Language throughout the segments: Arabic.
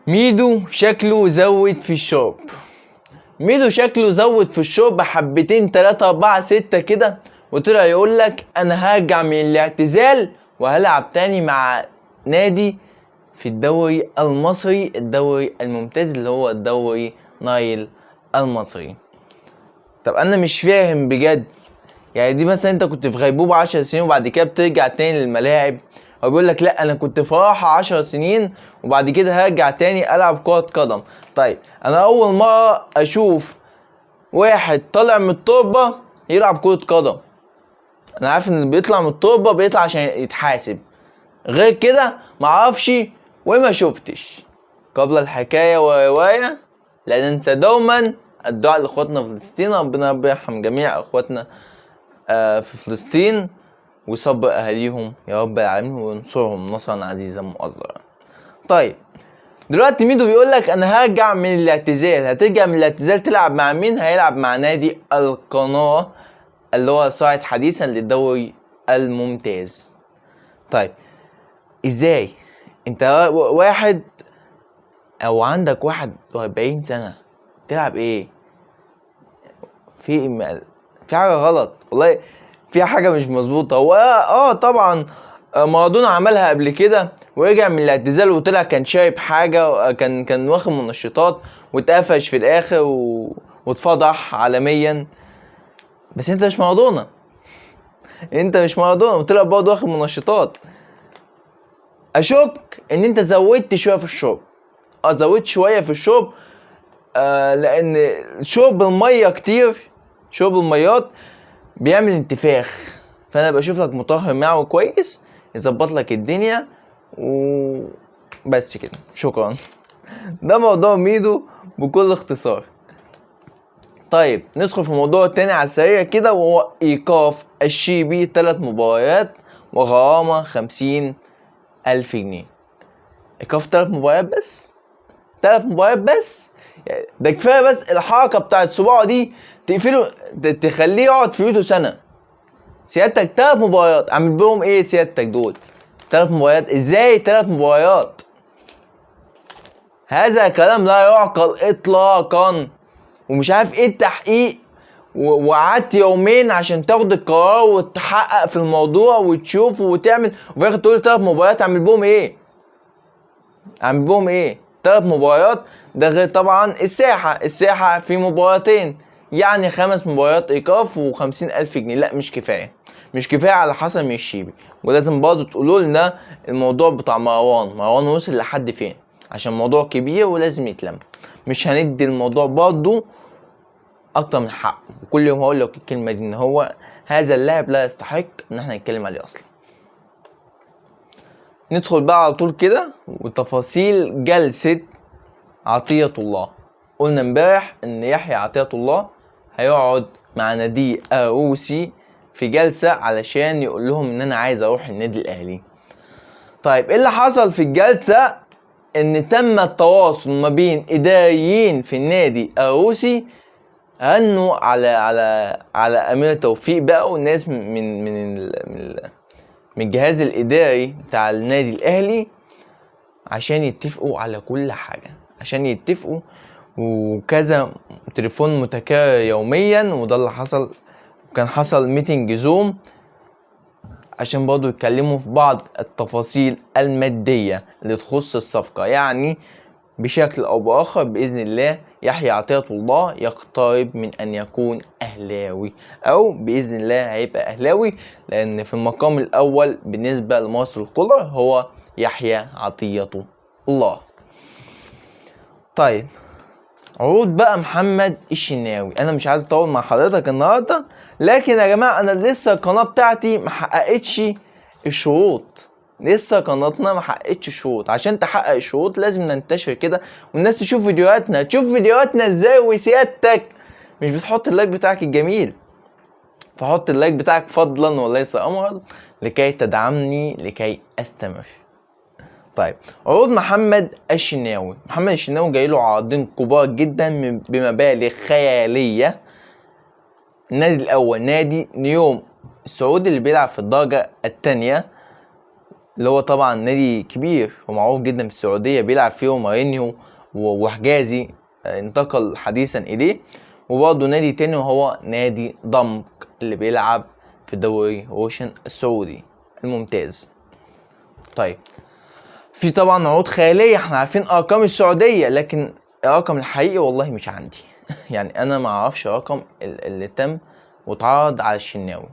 ميدو شكله زود في الشرب. ميدو شكله زود في الشرب حبتين 3 4 6 كده، وطلع يقولك انا هرجع من الاعتزال وهلعب تاني مع نادي في الدوري المصري، الدوري الممتاز اللي هو الدوري نايل المصري. طب انا مش فاهم بجد، يعني دي مثلا انت كنت في غيبوبة 10 سنين وبعد كده بترجع تاني للملاعب، هو بيقول لك لا انا كنت في راحة 10 سنين وبعد كده هرجع تاني العب كرة قدم. طيب انا اول مرة اشوف واحد طالع من التربة يلعب كرة قدم. انا عارف ان اللي بيطلع من التربة بيطلع عشان يتحاسب، غير كده معرفش وما شفتش. قبل الحكاية ورواية لا ننسى دوما الدعاء لاخواتنا في فلسطين، ربنا يرحم جميع اخواتنا في فلسطين ويصبر اهاليهم يا رب العالمين وينصرهم نصرا عزيزا مؤزرا. طيب دلوقتي ميدو بيقولك انا هرجع من الاعتزال. هترجع من الاعتزال تلعب مع مين؟ هيلعب مع نادي القناة اللي هو صاعد حديثا للدوري الممتاز. طيب ازاي انت واحد او عندك 41 سنة تلعب ايه؟ في حاجة غلط والله، في حاجة مش مظبوطة. هو طبعا مارادونا عملها قبل كده ورجع من الاعتزال وطلع كان شايب حاجة، كان واخد منشطات واتقفش في الاخر واتفضح عالميا. بس انت مش مارادونا، انت مش مارادونا وطلع برضه واخد منشطات. اشك ان انت زودت شوية في الشرب، زودت شوية في الشرب، لان شرب المية كتير، شرب الميات بيعمل انتفاخ، فانا بشوف لك مطهر معوي كويس يظبط لك الدنيا وبس كده. شكرا. ده موضوع ميدو بكل اختصار. طيب ندخل في موضوع تاني على السريع كده، وهو ايقاف الشيبي 3 مباريات وغرامة 50,000 جنيه. ايقاف 3 مباريات بس، 3 مباريات بس، يعني ده كفايه بس الحركه بتاعت صباعه دي تقفله تخليه يقعد في بيته سنه. سيادتك 3 مباريات عامل بيهم ايه سيادتك دول؟ 3 مباريات ازاي؟ 3 مباريات، هذا كلام لا يعقل اطلاقا. ومش عارف ايه التحقيق، وقعدت يومين عشان تاخد القرار وتحقق في الموضوع وتشوف وتعمل، وفي الاخر تقول 3 مباريات عامل بيهم ايه؟ عامل بيهم ايه؟ 3 مباريات، ده غير طبعا الساحة في مباراتين، يعني 5 مباريات ايقاف و50,000 جنيه. لا مش كفاية، مش كفاية على حسن من الشيبي. ولازم برضه تقولوا لنا الموضوع بتاع مروان وصل لحد فين، عشان موضوع كبير ولازم يتلم. مش هندي الموضوع برضه اكتر من حقه، وكل يوم هقول لك الكلمة دي ان هو هذا اللاعب لا يستحق ان احنا نتكلم عليه اصلا. ندخل بقى على طول كده وتفاصيل جلسة عطية الله. قلنا امبارح ان يحيى عطية الله هيقعد مع نادي روسي في جلسة علشان يقول لهم ان انا عايز اروح النادي الاهلي. طيب ايه اللي حصل في الجلسة؟ ان تم التواصل ما بين اداريين في النادي الروسي، انه على امير توفيق بقى والناس من الجهاز الاداري بتاع النادي الاهلي عشان يتفقوا على كل حاجة، عشان يتفقوا، وكذا تليفون متكرر يوميا. وده اللي حصل، وكان حصل ميتنج زوم عشان برضو يتكلموا في بعض التفاصيل المادية اللي تخص الصفقة. يعني بشكل او باخر باذن الله يحيى عطية الله يقترب من ان يكون اهلاوي، او باذن الله هيبقى اهلاوي، لان في المقام الاول بالنسبة لمارسيل كولر هو يحيى عطية الله. طيب عروض بقى محمد الشناوي. انا مش عايز اطول مع حضرتك النهارده، لكن يا جماعه انا لسه القناه بتاعتي ما حققتش الشروط، لسه قناتنا ما حققتش الشروط. عشان تحقق الشروط لازم ننتشر كده والناس تشوف فيديوهاتنا. تشوف فيديوهاتنا ازاي وسيادتك مش بتحط اللايك بتاعك الجميل؟ فحط اللايك بتاعك فضلا وليس امرا لكي تدعمني لكي استمر. طيب عروض محمد الشناوي. محمد الشناوي جاي له عرضين كبار جدا بمبالغ خياليه. النادي الاول نادي نيوم السعودي اللي بيلعب في الدرجه الثانيه اللي هو طبعا نادي كبير ومعروف جدا في السعودية، بيلعب فيه مارينيو وحجازي انتقل حديثا إليه. وبرضه نادي تاني وهو نادي ضمك اللي بيلعب في دوري روشن السعودي الممتاز. طيب في طبعا عروض خيالية، احنا عارفين ارقام السعودية، لكن الرقم الحقيقي والله مش عندي يعني انا ما اعرفش الرقم اللي تم واتعرض على الشناوي،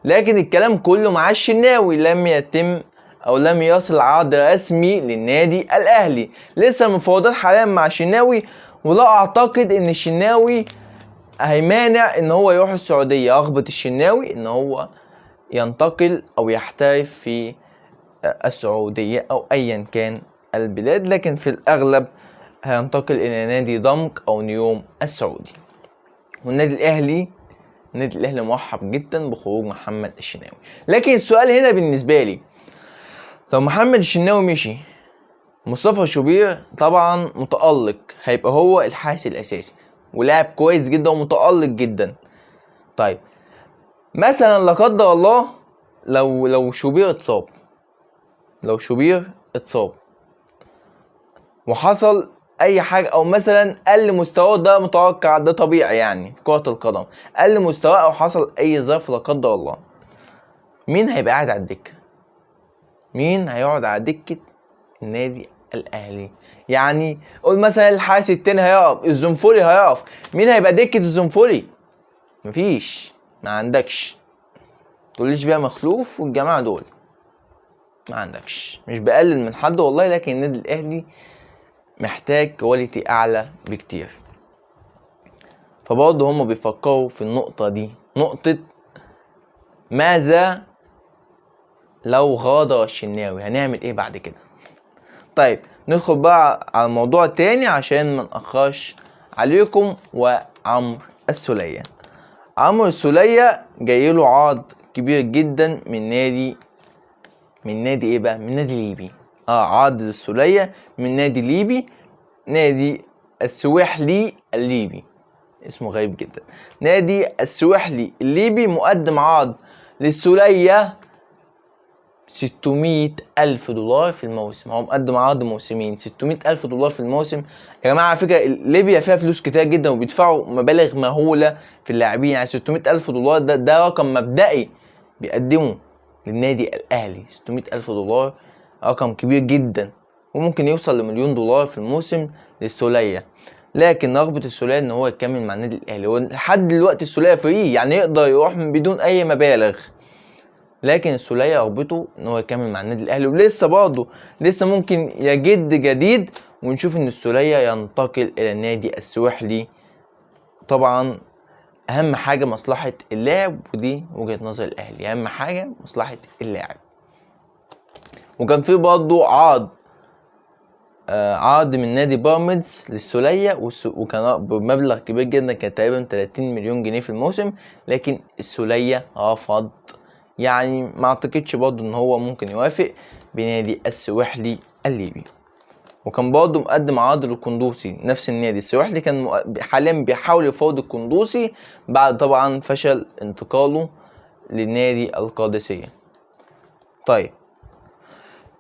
لكن الكلام كله مع الشناوي لم يتم او لم يصل عرض رسمي للنادي الاهلي. لسه المفاوضات حاليا مع الشناوي، ولا اعتقد ان الشناوي هيمانع ان هو يروح السعودية. رغبة الشناوي ان هو ينتقل او يحترف في السعودية او ايا كان البلاد، لكن في الاغلب هينتقل الى نادي ضمك او نيوم السعودي. والنادي الاهلي مرحب جدا بخروج محمد الشناوي. لكن السؤال هنا بالنسبة لي، لو محمد الشناوي مشي، مصطفى شوبير طبعا متألق، هيبقى هو الحارس الاساسي ولاعب كويس جدا ومتألق جدا. طيب مثلا لا قدر الله لو شوبير اتصاب وحصل اي حاجه، او مثلا قل مستواه، ده متوقع، ده طبيعي يعني في كره القدم، قل مستواه او حصل اي ظرف لا قدر الله، مين هيبقى قاعد على الدكه؟ مين هيقعد على دكه النادي الاهلي؟ يعني قول مثلا الحارس التاني هيقف، الزنفولي هيقف، مين هيبقى دكه الزنفولي؟ مفيش، ما عندكش. تقوليش بقى مخلوف والجماعه دول، ما عندكش. مش بقلل من حد والله، لكن النادي الاهلي محتاج كواليتي اعلى بكتير. فبرضه هم بيفكروا في النقطة دي، نقطة ماذا لو غادر الشناوي، هنعمل ايه بعد كده؟ طيب ندخل بقى على الموضوع تاني عشان ما نأخرش عليكم. وعمرو السولية، عمرو السولية جايله عرض كبير جدا من نادي ايه بقى؟ من نادي ليبي. عرض السولية من نادي ليبي، نادي السويحلي الليبي، اسمه غريب جدا. نادي السويحلي الليبي مقدم عرض للسولية 600,000 دولار في الموسم. هو مقدم عرض موسمين، 600,000 دولار في الموسم. يا جماعة على فكرة ليبيا فيها فلوس كتير جدا وبيدفعوا مبالغ مهولة في اللاعبين. يعني 600,000 دولار ده رقم مبدئي بيقدمه للنادي الأهلي. 600,000 دولار رقم كبير جدا، وممكن يوصل ل1,000,000 دولار في الموسم للسولية. لكن رغبة السولية ان هو يكمل مع النادي الاهلي، ولحد دلوقتي السولية فري، يعني يقدر يروح من بدون اي مبالغ. لكن السولية رغبته ان هو يكمل مع النادي الاهلي، ولسه برضه ممكن يجد جديد ونشوف ان السولية ينتقل الى النادي السويحلي. طبعا اهم حاجة مصلحة اللاعب، ودي وجهة نظر الاهلي، اهم حاجة مصلحة اللاعب. وكان في برضه عرض من نادي بيراميدز للسولية، وكان بمبلغ كبير جدا، كان تقريبا 30 مليون جنيه في الموسم، لكن السولية رفض. يعني ما اعتقدش برضه ان هو ممكن يوافق بنادي السويحلي الليبي. وكان برضه مقدم عرض للقندوسي، نفس النادي السويحلي كان حاليا بيحاول يفاوض القندوسي بعد طبعا فشل انتقاله لنادي القادسية. طيب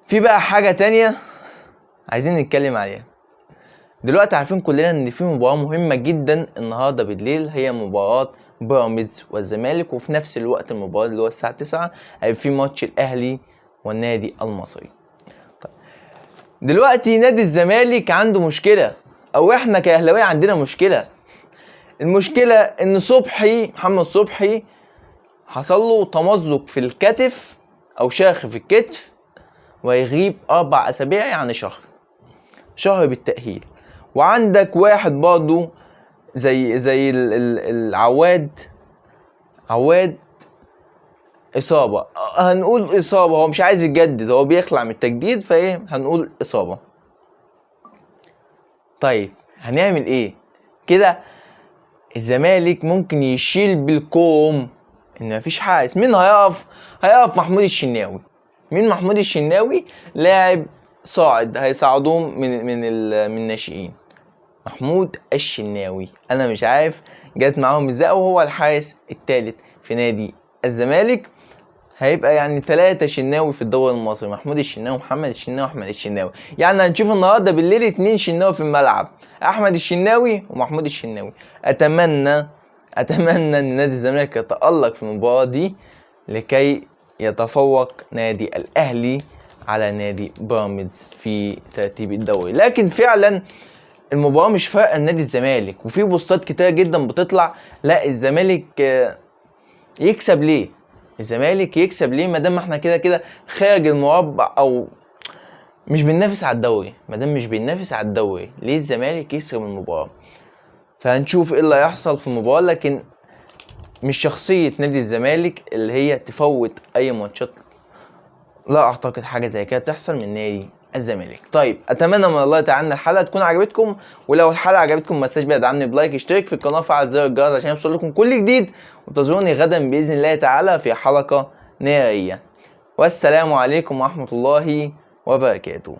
في بقى حاجة تانية عايزين نتكلم عليها دلوقتي. عارفين كلنا ان في مباراة مهمة جدا النهاردة بالليل، هي مباراة بيراميدز والزمالك، وفي نفس الوقت المباراة اللي هو الساعة 9 هيبقى في ماتش الاهلي والنادي المصري. طيب دلوقتي نادي الزمالك عنده مشكلة، او احنا كاهلاويه عندنا مشكلة. المشكلة ان محمد صبحي حصل له تمزق في الكتف او شاخ في الكتف، ويغيب 4 أسابيع، يعني شهر بالتأهيل. وعندك واحد برضو زي العواد إصابة، هنقول إصابة، هو مش عايز يجدد، هو بيخلع من التجديد، فايه هنقول إصابة. طيب هنعمل ايه كده؟ الزمالك ممكن يشيل بالكوم ان مفيش حارس. مين هيقف؟ محمود الشناوي. مين محمود الشناوي؟ لاعب صاعد، هيصعدوه من الناشئين. محمود الشناوي انا مش عارف جت معاهم ازاي، وهو الحارس الثالث في نادي الزمالك. هيبقى يعني 3 شناوي في الدوري المصري، محمود الشناوي ومحمد الشناوي واحمد الشناوي. يعني هنشوف النهارده بالليل 2 شناوي في الملعب، احمد الشناوي ومحمود الشناوي. اتمنى ان نادي الزمالك يتألق في المباراة دي لكي يتفوق نادي الاهلي على نادي بيراميدز في ترتيب الدوري. لكن فعلا المباراة مش فارقة لنادي الزمالك، وفي بوستات كتير جدا بتطلع لا الزمالك يكسب ليه؟ الزمالك يكسب ليه ما دام احنا كده كده خارج المربع او مش بننافس على الدوري؟ ما دام مش بننافس على الدوري ليه الزمالك يكسب المباراة؟ فهنشوف ايه اللي هيحصل في المباراة، لكن مش شخصية نادي الزمالك اللي هي تفوت اي ماتشات، لا اعتقد حاجة زي كده تحصل من نادي الزمالك. طيب اتمنى من الله تعالى ان الحلقه تكون عجبتكم، ولو الحلقه عجبتكم ما تنساش بقى تدعمني بلايك، اشترك في القناه، فعل زر الجرس عشان يوصل لكم كل جديد، وانتظروني غدا باذن الله تعالى في حلقه نهائيه. والسلام عليكم ورحمه الله وبركاته.